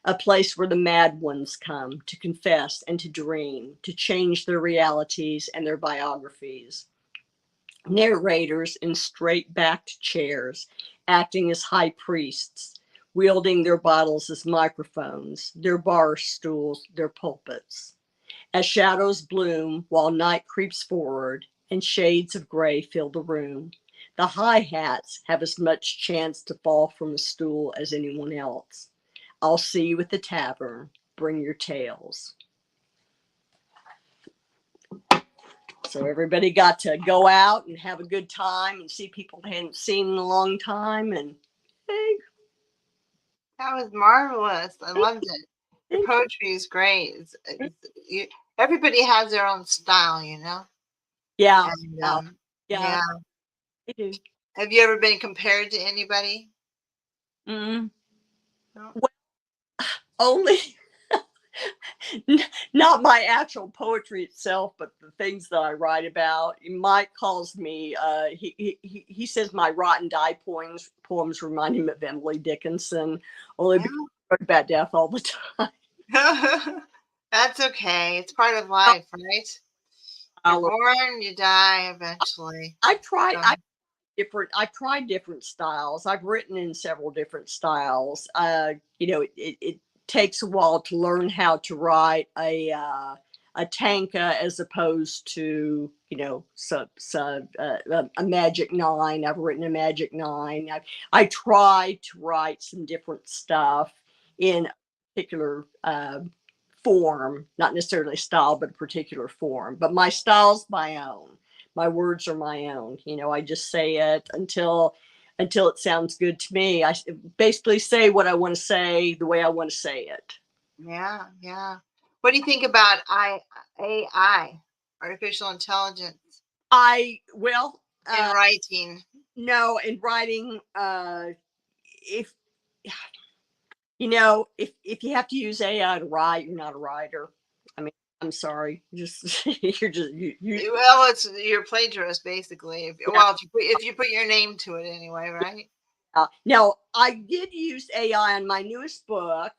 A place where the mad ones come to confess and to dream, to change their realities and their biographies. Narrators in straight backed chairs, acting as high priests, wielding their bottles as microphones, their bar stools, their pulpits. As shadows bloom while night creeps forward and shades of gray fill the room, the high hats have as much chance to fall from the stool as anyone else. I'll see you at the tavern. Bring your tales. So everybody got to go out and have a good time and see people they hadn't seen in a long time. And hey, That was marvelous. I loved it. Your poetry is great. Everybody has their own style, you know? yeah, And yeah, yeah. yeah, they do. Have you ever been compared to anybody? Mm. No? Well, only not my actual poetry itself, but the things that I write about. Mike calls me. He says my rotten die poems remind him of Emily Dickinson, only because I wrote about death all the time. Yeah. That's okay. It's part of life, right? You're born, you die eventually. I tried. I tried different styles. I've written in several different styles. It takes a while to learn how to write a tanka as opposed to a magic nine. I've written a magic nine. I tried to write some different stuff in a particular form, not necessarily style, but a particular form. But my style's my own. My words are my own. I just say it until it sounds good to me. I basically say what I want to say the way I want to say it. Yeah, yeah. What do you think about AI, artificial intelligence, Well, in writing? no, in writing, if if you have to use AI to write, you're not a writer. I mean, I'm sorry, just you're just you. Well, it's you're plagiarist basically. Yeah. Well, if you put your name to it anyway, right? Now, I did use AI on my newest book.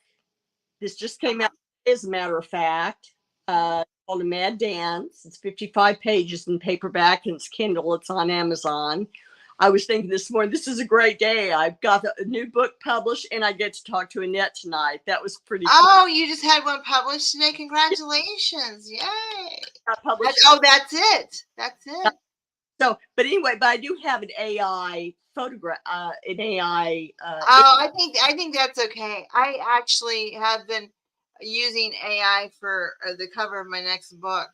This just came out, as a matter of fact. Called A Mad Dance. It's 55 pages in paperback and it's Kindle. It's on Amazon. I was thinking this morning, this is a great day. I've got a new book published and I get to talk to Annette tonight. That was pretty cool. Oh, you just had one published today. Congratulations. Yay. That's it. That's it. So, but anyway, but I do have an AI photograph, an AI. I think that's okay. I actually have been using AI for the cover of my next book.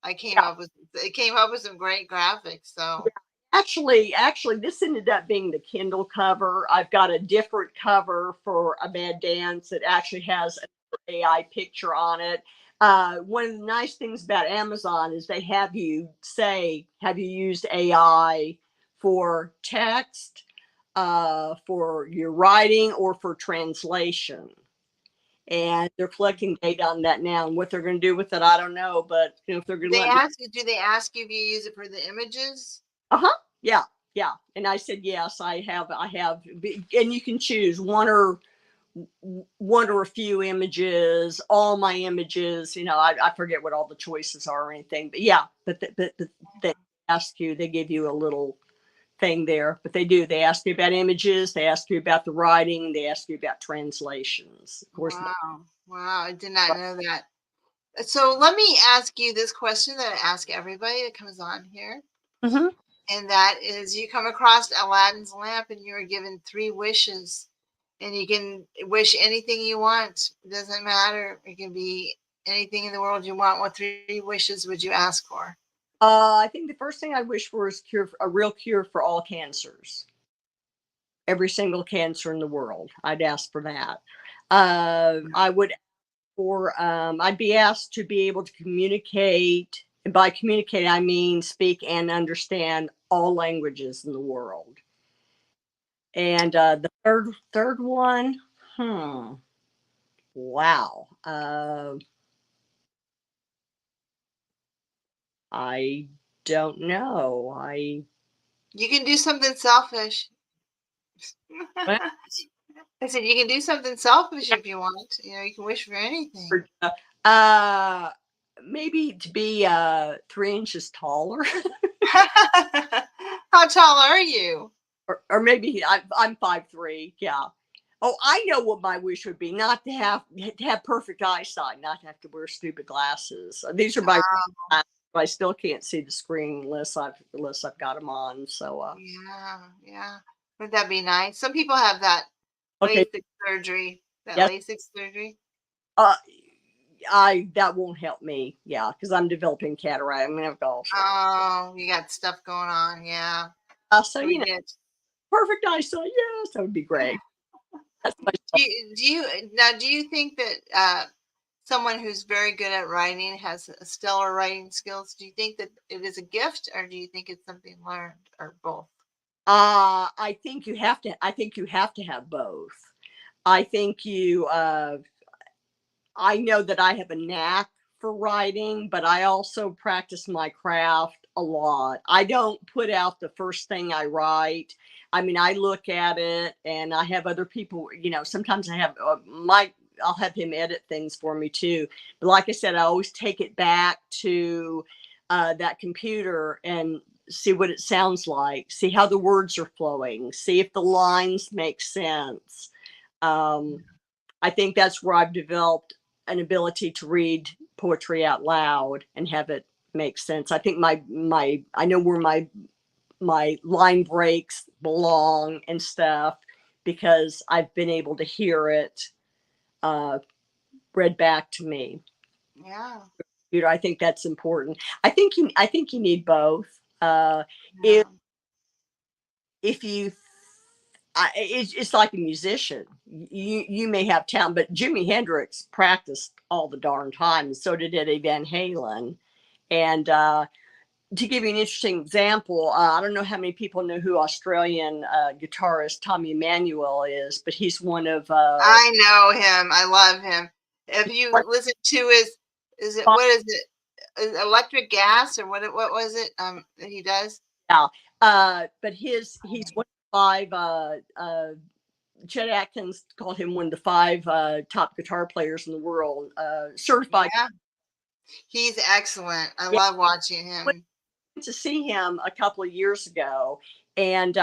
It came up with some great graphics. So actually, this ended up being the Kindle cover. I've got a different cover for A Mad Dance that actually has an AI picture on it. One of the nice things about Amazon is they have you say, have you used AI for text, for your writing, or for translation? And they're collecting data on that now. And what they're going to do with it, I don't know. But if they're going to let me, do they ask you if you use it for the images? yeah, yeah. And I said yes. I have, and you can choose one or a few images, all my images. I forget what all the choices are or anything. But yeah, but they ask you, they give you a little thing there. But they ask you about images, they ask you about the writing, they ask you about translations. Of course. Wow, I did not know that. So let me ask you this question that I ask everybody that comes on here. Mm-hmm. And that is, you come across Aladdin's lamp and you're given 3 wishes, and you can wish anything you want. It doesn't matter. It can be anything in the world you want. What 3 wishes would you ask for? I think the first thing I wish for is a real cure for all cancers. every single cancer in the world. I'd ask for that. I would I'd be asked to be able to communicate. And by communicate, I mean speak and understand all languages in the world. And the third one, wow. I don't know. You can do something selfish. Well, I said you can do something selfish if you want. You know, you can wish for anything. uh, maybe to be 3 inches taller, How tall are you? or maybe I'm 5'3". Yeah. Oh, I know what my wish would be: not to have perfect eyesight, not to have to wear stupid glasses. These are my. I still can't see the screen unless I've got them on. So Yeah, yeah. Would that be nice? Some people have that okay, LASIK surgery. That yes, LASIK surgery. uh, that won't help me. Yeah, because I'm developing cataract. I'm gonna have gallstone. Oh, you got stuff going on. Yeah, So we did. perfect eyesight. Yes, that would be great. That's my Do you think that someone who's very good at writing has stellar writing skills? Do you think that it is a gift, or do you think it's something learned, or both? I think you have to. I think you have to have both. I think you. I know that I have a knack for writing, but I also practice my craft a lot. I don't put out the first thing I write. I mean, I look at it, and I have other people. Sometimes I have I'll have him edit things for me too. But like I said, I always take it back to that computer and see what it sounds like, see how the words are flowing, see if the lines make sense. I think that's where I've developed an ability to read poetry out loud and have it make sense. I think I know where my line breaks belong and stuff, because I've been able to hear it read back to me. Yeah, I think that's important. I think you need both. yeah, If you it's like a musician. You may have talent, but Jimi Hendrix practiced all the darn time, and so did Eddie Van Halen. And to give you an interesting example, I don't know how many people know who Australian guitarist Tommy Emmanuel is, but he's one of I know him. I love him. If you listen to is it what is it? Electric Gas or what was it? That he does. yeah, but he's one of 5. Chet Atkins called him one of the 5 top guitar players in the world, certified. Yeah, he's excellent. I Yeah, love watching went him. to see him a couple of years ago, and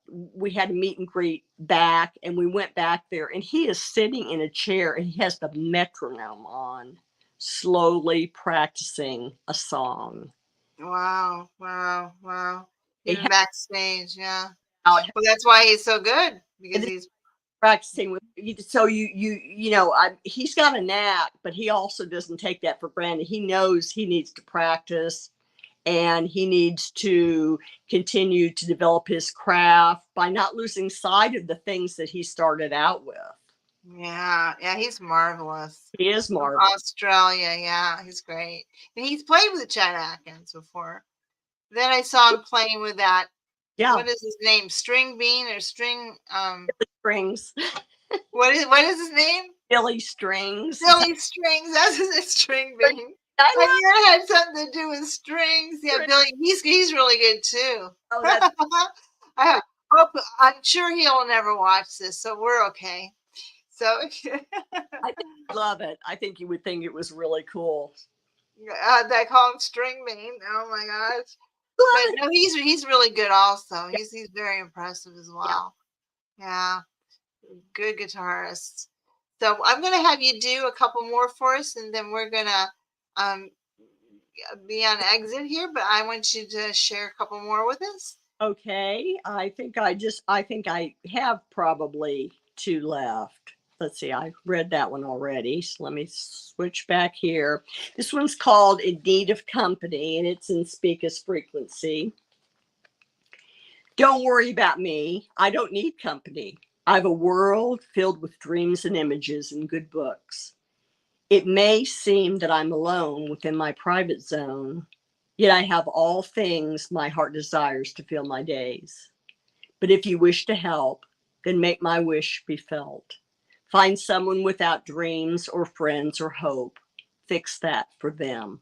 we had a meet and greet back, and we went back there, and he is sitting in a chair, and he has the metronome on, slowly practicing a song. Wow, wow, wow. They Even have backstage, yeah. out Well, that's why he's so good because and he's practicing with so he's got a knack, but he also doesn't take that for granted. He knows he needs to practice, and he needs to continue to develop his craft by not losing sight of the things that he started out with. yeah, yeah, he's marvelous. He is From marvelous. Australia, yeah, he's great. And he's played with Chad Atkins before. Then I saw him playing with that. Yeah, What is his name? String Bean or String? strings. What is his name? Billy Strings. Billy Strings. That's his String Bean. I I knew it had something to do with strings. Yeah, love Billy. He's really good too. oh that's I hope. I'm sure he'll never watch this, so we're okay. So I think you'd love it. I think you would think it was really cool. they call him String Bean. Oh my gosh! But Love it. no, he's really good. Also, he's very impressive as Yeah. well. Yeah, good guitarist. So I'm gonna have you do a couple more for us, and then we're gonna um be on exit here. But I want you to share a couple more with us. Okay. I think I have probably 2 left. Let's see, I read that one already. So let me switch back here. This one's called In Need of Company, and it's in Speak as Frequency. Don't worry about me. I don't need company. I have a world filled with dreams and images and good books. It may seem that I'm alone within my private zone, yet I have all things my heart desires to fill my days. But if you wish to help, then make my wish be felt. Find someone without dreams or friends or hope. Fix that for them.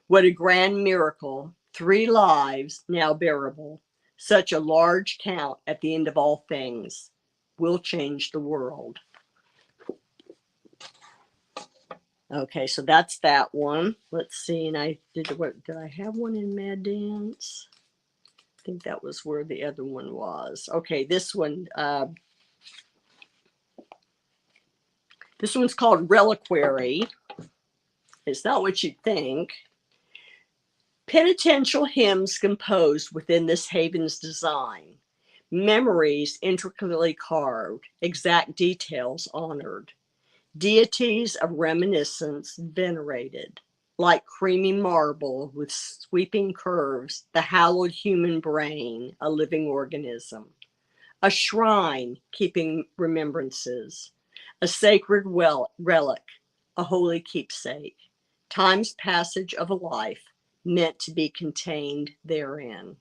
What a grand miracle. 3 lives now bearable. Such a large count at the end of all things will change the world. Okay, so that's that one. Let's see. And did I have one in Mad Dance? I think that was where the other one was. Okay, this one's called Reliquary. It's not what you'd think. Penitential hymns composed within this haven's design. Memories intricately carved, exact details honored. Deities of reminiscence venerated. Like creamy marble with sweeping curves, the hallowed human brain, a living organism. A shrine keeping remembrances. A sacred relic, a holy keepsake. Time's passage of a life meant to be contained therein.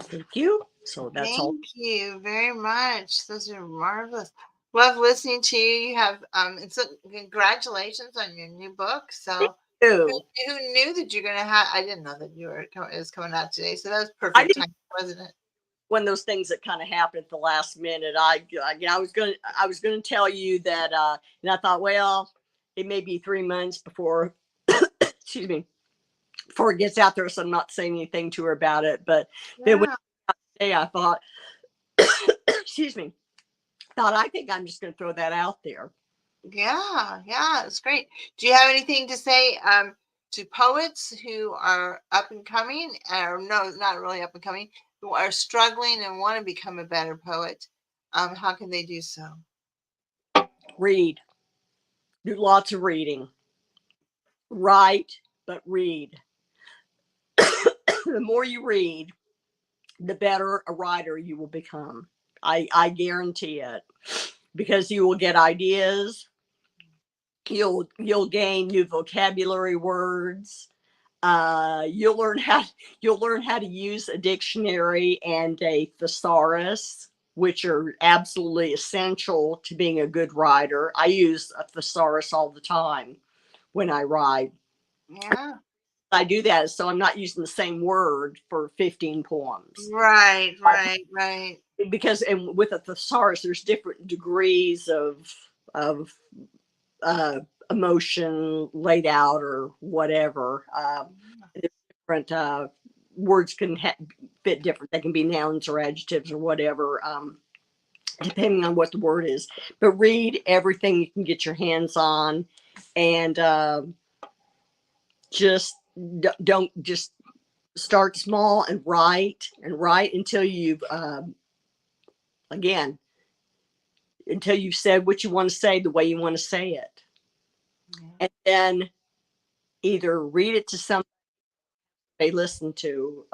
Thank you. So that's all. Thank you very much. Those are marvelous. Love listening to you. You have it's congratulations on your new book. So Ew. who knew that you're gonna have? I didn't know that it was coming out today. So that was I perfect didn't, time, wasn't it? one of those things that kind of happened at the last minute. I was gonna tell you that, and I thought, well, it may be 3 months before, excuse me, before it gets out there, so I'm not saying anything to her about it. But then when I thought, excuse me, I think I'm just gonna throw that out there. Yeah, it's great. Do you have anything to say to poets who are up and coming, or no, not really up and coming, who are struggling and want to become a better poet? How can they do so? Read. Do lots of reading. Write, but read. The more you read, the better a writer you will become. I guarantee it, because you will get ideas. You'll gain new vocabulary words. You'll learn how to use a dictionary and a thesaurus, which are absolutely essential to being a good writer. I use a thesaurus all the time when I write. Yeah. I do that so I'm not using the same word for 15 poems. Right. Because and with a thesaurus, there's different degrees of emotion laid out or whatever. Different words can fit different. They can be nouns or adjectives or whatever, depending on what the word is. But read everything you can get your hands on, and just don't just start small and write until you've again until you've said what you want to say the way you want to say it. Yeah. And then either read it to somebody they listen to,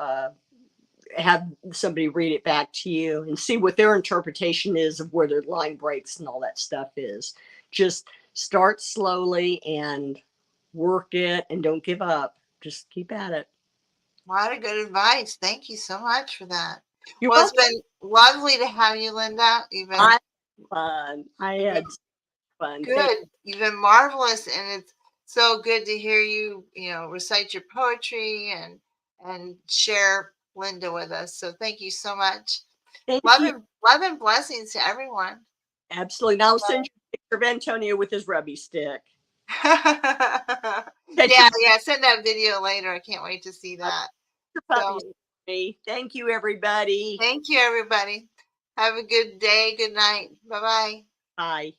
have somebody read it back to you and see what their interpretation is of where their line breaks and all that stuff is. Just start slowly and work it, and don't give up. Just keep at it. A lot of good advice. Thank you so much for that. You're Well, it's welcome. been lovely to have you, Linda. You've been I had fun. I had fun. good. You've been marvelous, and it's so good to hear you, recite your poetry and share Linda with us. So thank you so much. Thank Love you. and blessings to everyone. Absolutely. Now I'll send you a picture of Antonio with his rubby stick. Yeah. Send that video later. I can't wait to see that. So, thank you, everybody. thank you, everybody. Have a good day. Good night. Bye-bye. Bye.